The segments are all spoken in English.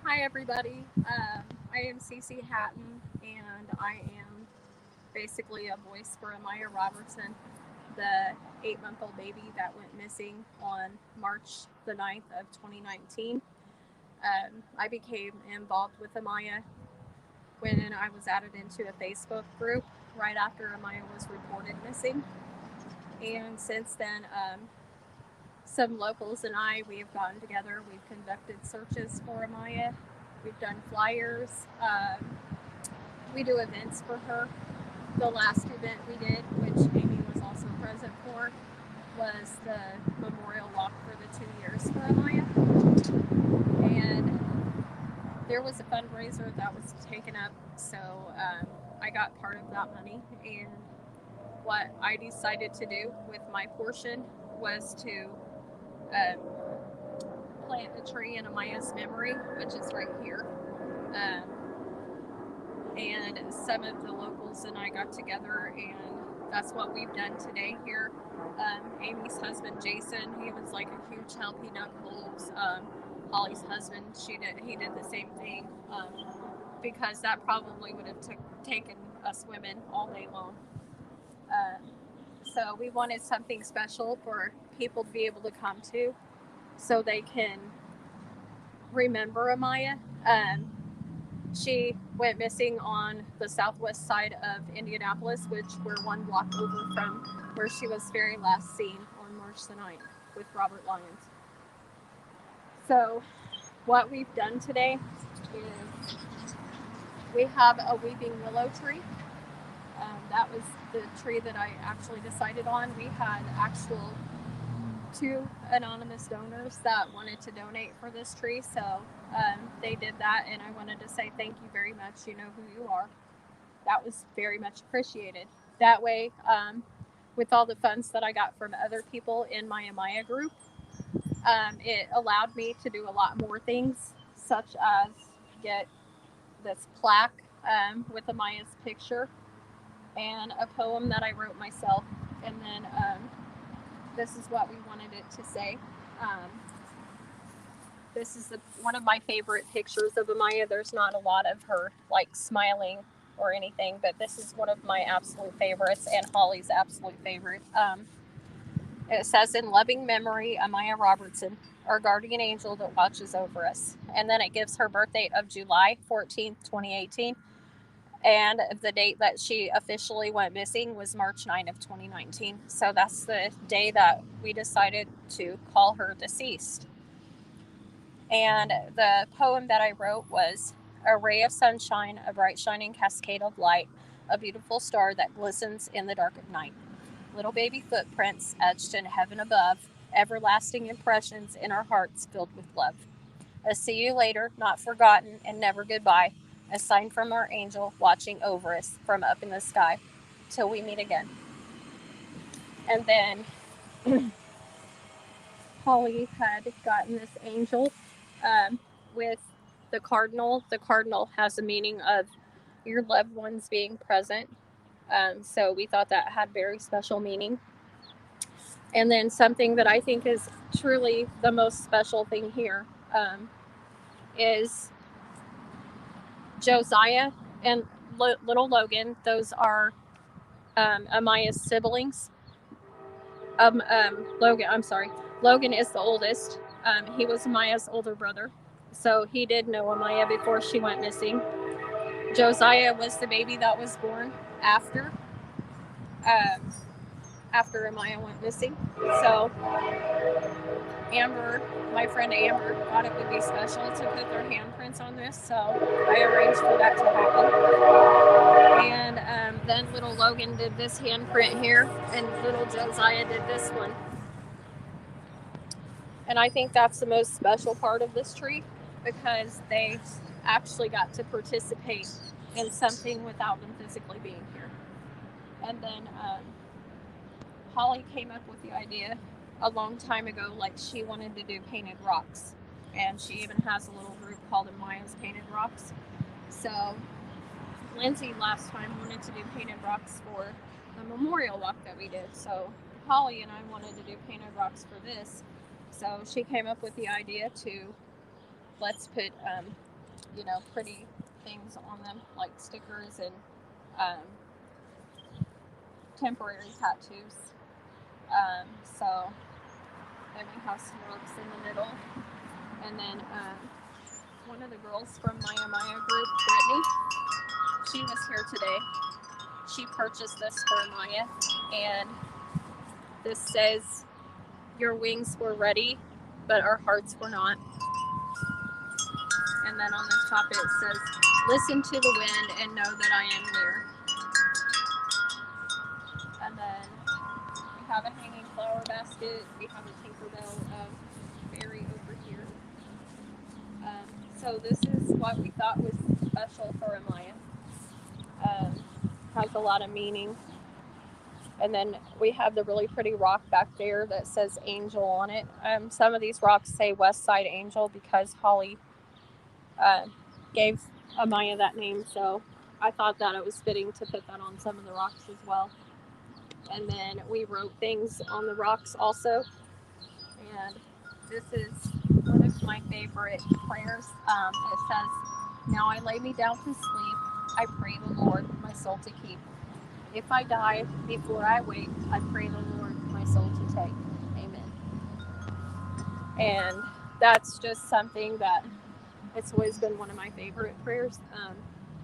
Hi, everybody. I am Cece Hatton, and I am basically a voice for Amiah Robertson, the 8-month-old baby that went missing on March the 9th of 2019. I became involved with Amiah when I was added into a Facebook group right after Amiah was reported missing. And since then, some locals and we have gotten together. We've conducted searches for Amiah. We've done flyers. We do events for her. The last event we did, which Amy was also present for, was the memorial walk for the 2 years for Amiah. And there was a fundraiser that was taken up, so I got part of that money. And what I decided to do with my portion was to um, plant a tree in Amaya's memory, which is right here. Um, and some of the locals and I got together, and that's what we've done today here. Amy's husband Jason, he was like a huge help. He dug holes. Holly's husband, he did the same thing, because that probably would have taken us women all day long. Uh, so we wanted something special for people to be able to come to, so they can remember Amiah. She went missing on the southwest side of Indianapolis, which we're one block over from where she was very last seen on March the 9th with Robert Lyons. So, what we've done today is we have a weeping willow tree. That was the tree that I actually decided on. We had actual two anonymous donors that wanted to donate for this tree, so they did that, and I wanted to say thank you very much. You know who you are. That was very much appreciated. That way, with all the funds that I got from other people in my Amiah group, it allowed me to do a lot more things, such as get this plaque with Amiah's picture and a poem that I wrote myself. And then this is what we wanted it to say. Um, this is one of my favorite pictures of Amiah. There's not a lot of her like smiling or anything, but this is one of my absolute favorites and Holly's absolute favorite. It says, "In loving memory, Amiah Robertson, our guardian angel that watches over us." And then it gives her birth date of July 14th, 2018. And the date that she officially went missing was March 9th of 2019. So that's the day that we decided to call her deceased. And the poem that I wrote was, "A ray of sunshine, a bright shining cascade of light, a beautiful star that glistens in the dark of night. Little baby footprints etched in heaven above, everlasting impressions in our hearts filled with love. A see you later, not forgotten, and never goodbye. A sign from our angel watching over us from up in the sky, till we meet again." And then Holly had gotten this angel with the cardinal. The cardinal has a meaning of your loved ones being present. So we thought that had very special meaning. And then something that I think is truly the most special thing here is Josiah and little Logan. Those are Amiah's siblings. Logan, I'm sorry. Logan is the oldest. He was Amiah's older brother. So he did know Amiah before she went missing. Josiah was the baby that was born after um, after Amiah went missing. So Amber, my friend Amber, thought it would be special to put their handprints on this, so I arranged for that to happen. And then little Logan did this handprint here, and little Josiah did this one. And I think that's the most special part of this tree, because they actually got to participate in something without them physically being here. And then Holly came up with the idea a long time ago, like she wanted to do painted rocks. And she even has a little group called Amiah's Painted Rocks. So Lindsay last time wanted to do painted rocks for the memorial walk that we did. So Holly and I wanted to do painted rocks for this. So she came up with the idea to let's put pretty things on them, like stickers and um, temporary tattoos. So then we have some rocks in the middle. And then one of the girls from my Amiah group, Brittany, she was here today. She purchased this for Amiah, and this says, "Your wings were ready, but our hearts were not." And then on the top it says, "Listen to the wind and know that I am near." And then we have a hanging flower basket. We have a Tinkerbell fairy over here. So this is what we thought was special for Amiah. Has a lot of meaning. And then we have the really pretty rock back there that says Angel on it. Some of these rocks say West Side Angel because Holly gave Amiah that name, so I thought that it was fitting to put that on some of the rocks as well. And then we wrote things on the rocks also. And this is one of my favorite prayers. It says, "Now I lay me down to sleep. I pray the Lord my soul to keep. If I die before I wake, I pray the Lord my soul to take. Amen." And that's just something that it's always been one of my favorite prayers.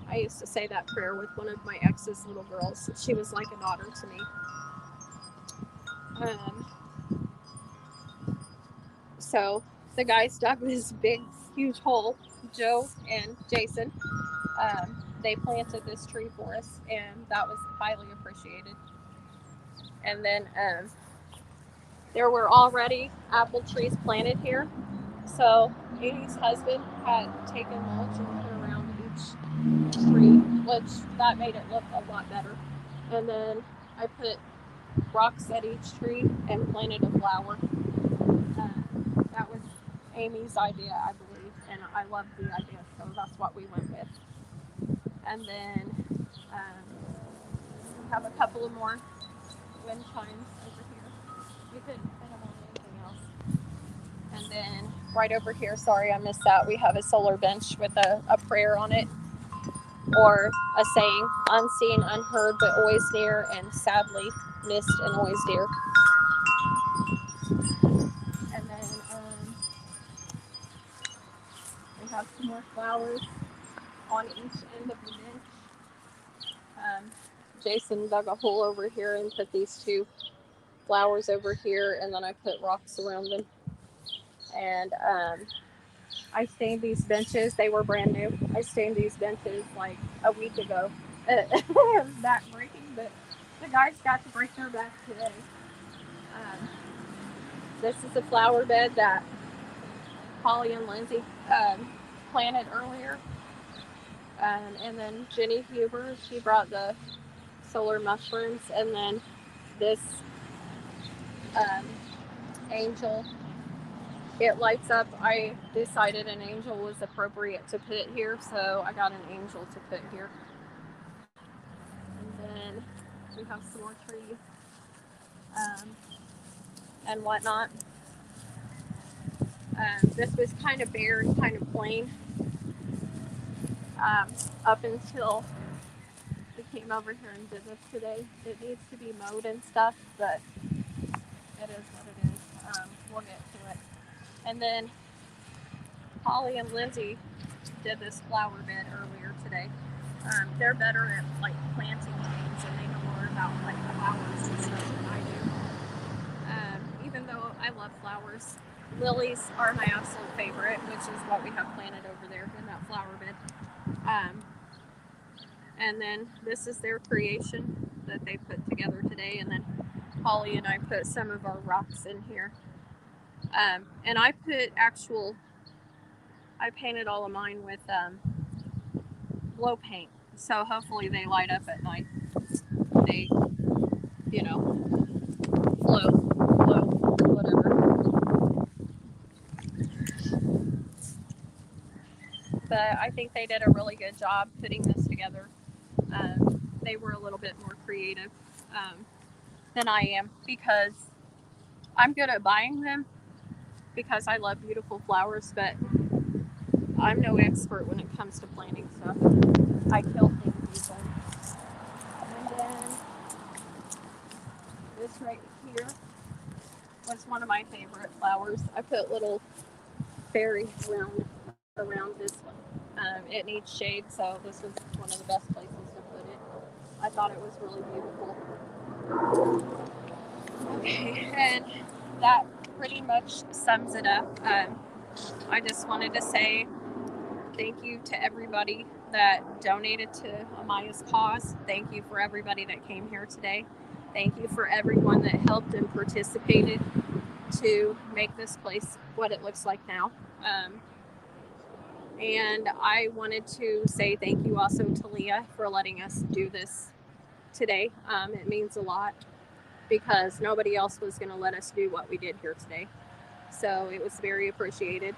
I used to say that prayer with one of my ex's little girls. She was like a daughter to me. So the guys dug this big, huge hole, Joe and Jason. They planted this tree for us, and that was highly appreciated. And then there were already apple trees planted here. So Amy's husband had taken mulch and put around each tree, which that made it look a lot better. And then I put rocks at each tree and planted a flower. That was Amy's idea, I believe, and I loved the idea, so that's what we went with. And then we have a couple of more wind chimes over here. We couldn't put them on anything else. And then right over here, sorry I missed that, we have a solar bench with a prayer on it, or a saying, "Unseen, unheard, but always near, and sadly missed and always dear." And then we have some more flowers on each end of the bench. Jason dug a hole over here and put these two flowers over here, and then I put rocks around them. And I stained these benches. They were brand new. I stained these benches like a week ago. Back breaking, but the guys got to break their back today. This is a flower bed that Holly and Lindsay planted earlier. And then Jenny Huber, she brought the solar mushrooms. And then this angel, it lights up. I decided an angel was appropriate to put here, so I got an angel to put here. And then we have some more trees and whatnot. This was kind of bare and kind of plain up until we came over here and did this today. It needs to be mowed and stuff, but it is what it is. We'll get to it. And then Holly and Lindsay did this flower bed earlier today. They're better at like planting things, and they know more about like flowers and stuff than I do. Even though I love flowers, lilies are my absolute favorite, which is what we have planted over there in that flower bed. And then this is their creation that they put together today. And then Holly and I put some of our rocks in here. And I painted all of mine with glow paint. So hopefully they light up at night. They, glow, whatever. But I think they did a really good job putting this together. They were a little bit more creative than I am, because I'm good at buying them because I love beautiful flowers, but I'm no expert when it comes to planting stuff. I kill things usually. And then this right here was one of my favorite flowers. I put little fairies around this one. It needs shade, so this was one of the best places to put it. I thought it was really beautiful. Okay, and that pretty much sums it up. I just wanted to say thank you to everybody that donated to Amiah's cause. Thank you for everybody that came here today. Thank you for everyone that helped and participated to make this place what it looks like now. And I wanted to say thank you also to Leah for letting us do this today. It means a lot because nobody else was going to let us do what we did here today. So it was very appreciated.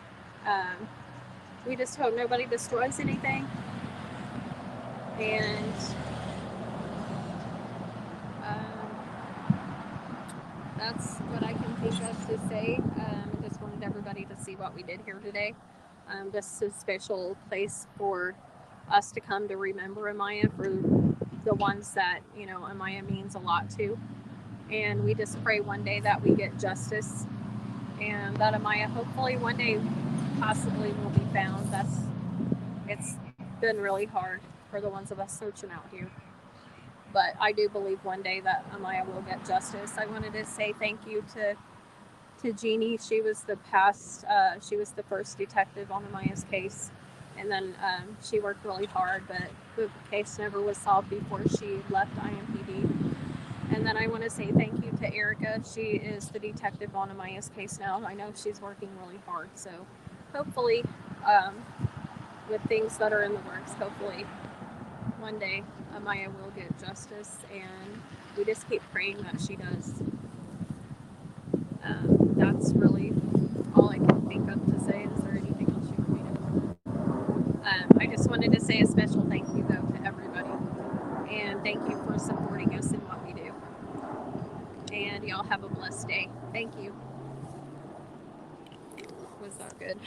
We just hope nobody destroys anything. And that's what I can think of to say. I just wanted everybody to see what we did here today. Just a special place for us to come to remember Amiah, for the ones that, you know, Amiah means a lot to. And we just pray one day that we get justice and that Amiah hopefully one day possibly will be found. It's been really hard for the ones of us searching out here. But I do believe one day that Amiah will get justice. I wanted to say thank you to Jeannie. She was the first detective on Amiah's case, and then she worked really hard, but the case never was solved before she left IMPD. And then I want to say thank you to Erica. She is the detective on Amiah's case now. I know she's working really hard, so hopefully, with things that are in the works, hopefully one day Amiah will get justice, and we just keep praying that she does. That's really all I can think of to say. Is there anything else you want me to? I just wanted to say a special thank you, though, to everybody. And thank you for supporting us in what we do. And y'all have a blessed day. Thank you. Was that good?